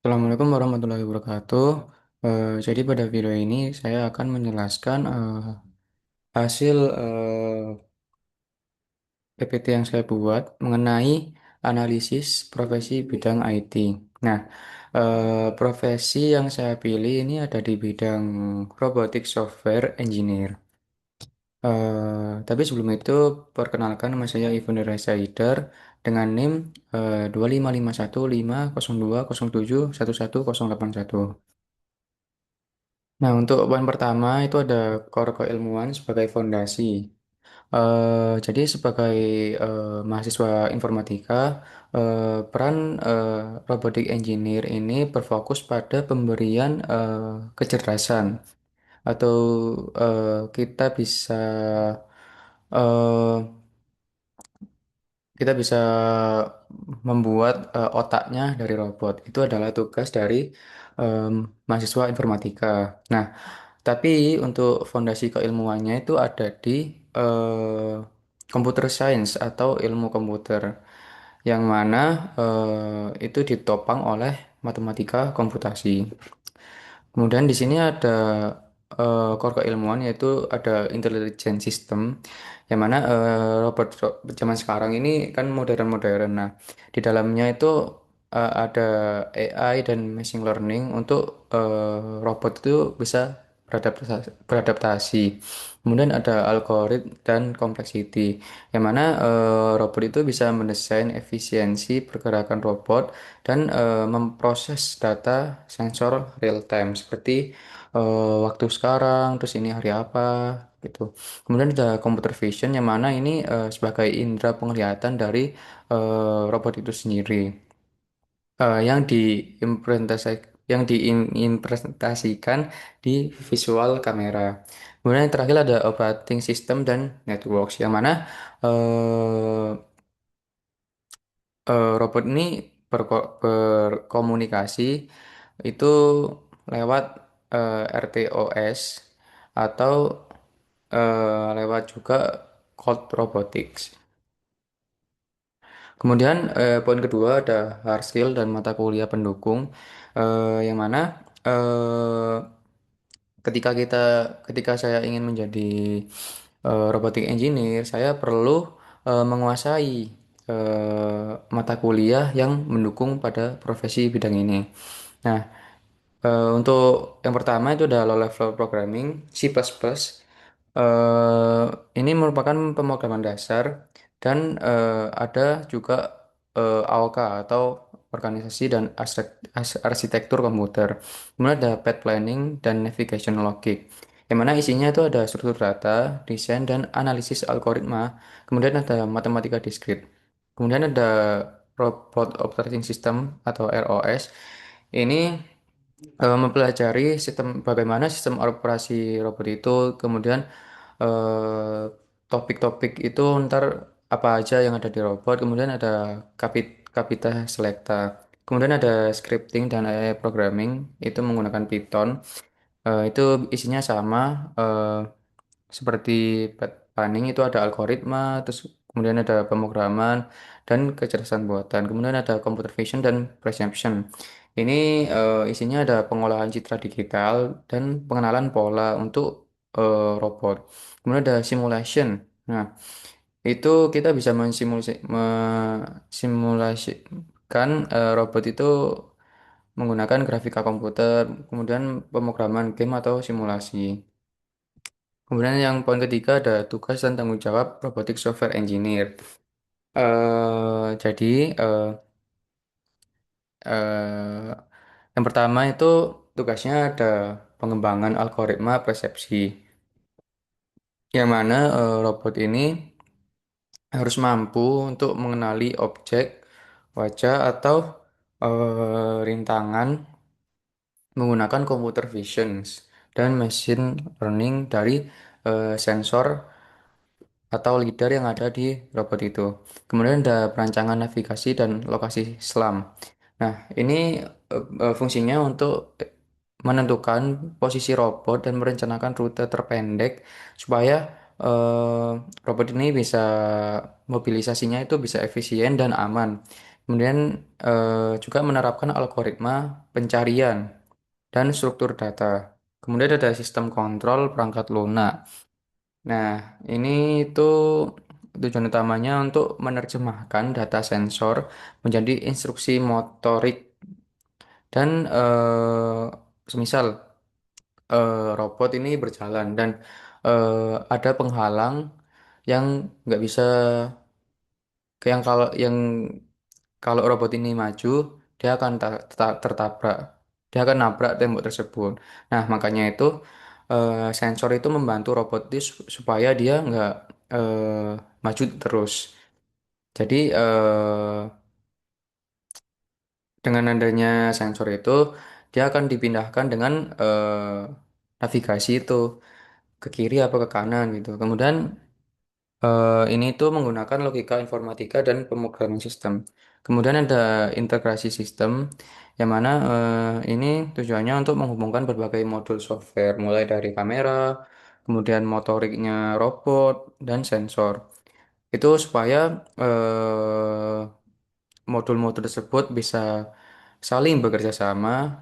Assalamualaikum warahmatullahi wabarakatuh. Jadi pada video ini saya akan menjelaskan hasil PPT yang saya buat mengenai analisis profesi bidang IT. Nah, profesi yang saya pilih ini ada di bidang robotic software engineer. Tapi sebelum itu, perkenalkan nama saya Ivan Reza Haider dengan NIM 255515020711181. Nah, untuk poin pertama itu ada core keilmuan sebagai fondasi. Jadi sebagai mahasiswa informatika, peran robotic engineer ini berfokus pada pemberian kecerdasan atau eh, kita bisa membuat otaknya dari robot. Itu adalah tugas dari em, mahasiswa informatika. Nah, tapi untuk fondasi keilmuannya itu ada di computer science atau ilmu komputer, yang mana itu ditopang oleh matematika komputasi. Kemudian di sini ada core keilmuan, yaitu ada intelligent system, yang mana robot zaman sekarang ini kan modern-modern. Nah, di dalamnya itu ada AI dan machine learning untuk robot itu bisa beradaptasi. Kemudian ada algoritma dan complexity, yang mana robot itu bisa mendesain efisiensi pergerakan robot dan memproses data sensor real time seperti waktu sekarang, terus ini hari apa gitu. Kemudian ada computer vision, yang mana ini sebagai indera penglihatan dari robot itu sendiri, yang diimplementasikan di visual kamera. Kemudian yang terakhir ada operating system dan networks, yang mana eh, robot ini berkomunikasi itu lewat RTOS atau lewat juga Cold Robotics. Kemudian poin kedua ada hard skill dan mata kuliah pendukung, yang mana eh, ketika saya ingin menjadi robotic engineer, saya perlu menguasai mata kuliah yang mendukung pada profesi bidang ini. Nah, untuk yang pertama itu ada low level programming C++. Eh, ini merupakan pemrograman dasar, dan ada juga AOK atau organisasi dan arsitektur komputer. Kemudian ada path planning dan navigation logic, yang mana isinya itu ada struktur data, desain dan analisis algoritma. Kemudian ada matematika diskrit. Kemudian ada robot operating system atau ROS. Ini mempelajari bagaimana sistem operasi robot itu, kemudian eh, topik-topik itu ntar apa aja yang ada di robot, kemudian ada kapita selecta, kemudian ada scripting dan AI programming itu menggunakan Python. Itu isinya sama seperti planning, itu ada algoritma, terus kemudian ada pemrograman dan kecerdasan buatan. Kemudian ada computer vision dan perception. Ini isinya ada pengolahan citra digital dan pengenalan pola untuk robot. Kemudian ada simulation. Nah, itu kita bisa mensimulasikan robot itu menggunakan grafika komputer, kemudian pemrograman game atau simulasi. Kemudian yang poin ketiga ada tugas dan tanggung jawab robotic software engineer. Jadi eh, eh, yang pertama itu tugasnya ada pengembangan algoritma persepsi, yang mana robot ini harus mampu untuk mengenali objek, wajah atau rintangan menggunakan computer visions dan machine learning dari sensor atau leader yang ada di robot itu. Kemudian ada perancangan navigasi dan lokasi selam. Nah, ini fungsinya untuk menentukan posisi robot dan merencanakan rute terpendek supaya eh, robot ini bisa mobilisasinya itu bisa efisien dan aman. Kemudian juga menerapkan algoritma pencarian dan struktur data. Kemudian ada sistem kontrol perangkat lunak. Nah, ini itu tujuan utamanya untuk menerjemahkan data sensor menjadi instruksi motorik dan semisal robot ini berjalan dan ada penghalang yang nggak bisa yang kalau robot ini maju dia akan tertabrak, dia akan nabrak tembok tersebut. Nah, makanya itu sensor itu membantu robot itu supaya dia nggak maju terus. Jadi dengan adanya sensor itu dia akan dipindahkan dengan navigasi itu ke kiri apa ke kanan gitu. Kemudian ini tuh menggunakan logika informatika dan pemrograman sistem. Kemudian ada integrasi sistem, yang mana ini tujuannya untuk menghubungkan berbagai modul software, mulai dari kamera, kemudian motoriknya robot, dan sensor. Itu supaya modul-modul tersebut bisa saling bekerja sama,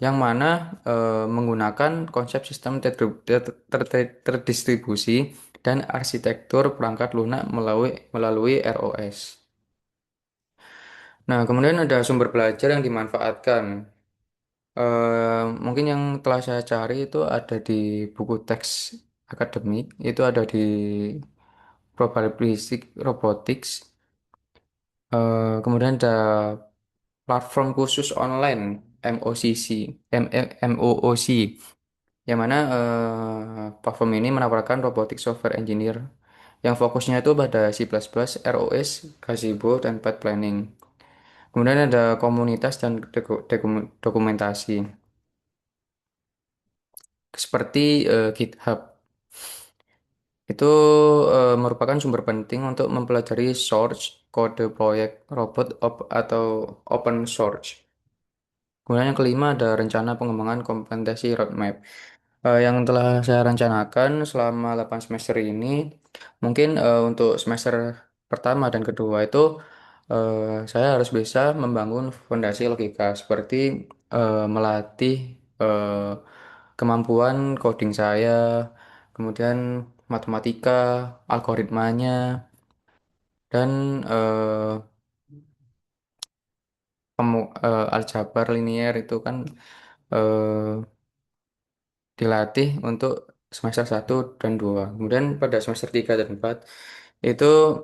yang mana menggunakan konsep sistem terdistribusi dan arsitektur perangkat lunak melalui ROS. Nah, kemudian ada sumber belajar yang dimanfaatkan. Mungkin yang telah saya cari itu ada di buku teks akademik, itu ada di Probabilistic Robotics. Kemudian ada platform khusus online MOCC, MOOC, yang mana platform ini menawarkan robotic software engineer yang fokusnya itu pada C++, ROS, Gazebo, dan path planning. Kemudian ada komunitas dan dokumentasi seperti GitHub. Itu merupakan sumber penting untuk mempelajari source kode proyek robot atau open source. Kemudian yang kelima ada rencana pengembangan kompetensi roadmap. Yang telah saya rencanakan selama 8 semester ini, mungkin untuk semester pertama dan kedua itu saya harus bisa membangun fondasi logika seperti melatih eh, kemampuan coding saya, kemudian matematika, algoritmanya, dan aljabar linier itu kan eh, dilatih untuk semester 1 dan 2. Kemudian pada semester 3 dan 4 itu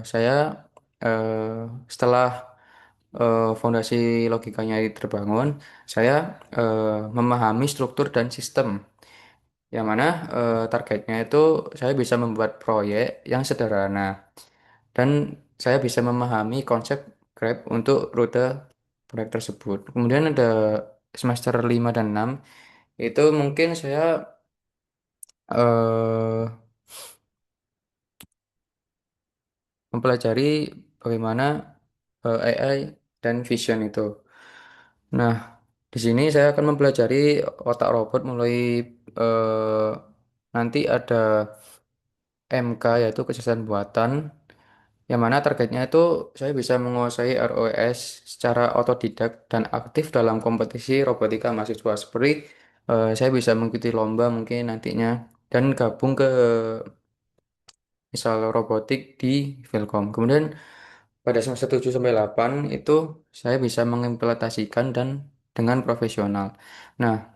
saya setelah fondasi logikanya terbangun, saya memahami struktur dan sistem. Yang mana targetnya itu saya bisa membuat proyek yang sederhana dan saya bisa memahami konsep Grab untuk rute proyek tersebut. Kemudian ada semester 5 dan 6 itu mungkin saya eh, mempelajari bagaimana AI dan vision itu. Nah, di sini saya akan mempelajari otak robot mulai eh, nanti ada MK yaitu kecerdasan buatan, yang mana targetnya itu saya bisa menguasai ROS secara otodidak dan aktif dalam kompetisi robotika mahasiswa. Seperti saya bisa mengikuti lomba mungkin nantinya dan gabung ke misal robotik di Vilkom. Kemudian pada semester 7 sampai 8 itu saya bisa mengimplementasikan dan dengan profesional. Nah,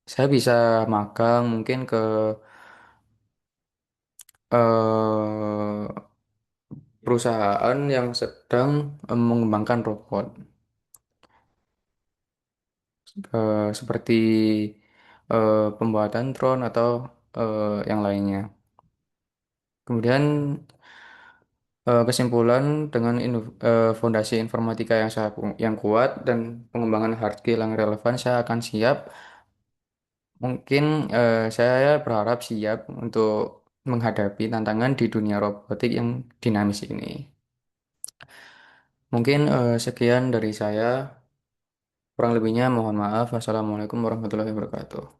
saya bisa magang mungkin ke eh, perusahaan yang sedang mengembangkan robot seperti pembuatan drone atau yang lainnya. Kemudian kesimpulan dengan fondasi informatika yang kuat dan pengembangan hard skill yang relevan, saya akan siap. Mungkin saya berharap siap untuk menghadapi tantangan di dunia robotik yang dinamis ini. Mungkin sekian dari saya. Kurang lebihnya mohon maaf. Wassalamualaikum warahmatullahi wabarakatuh.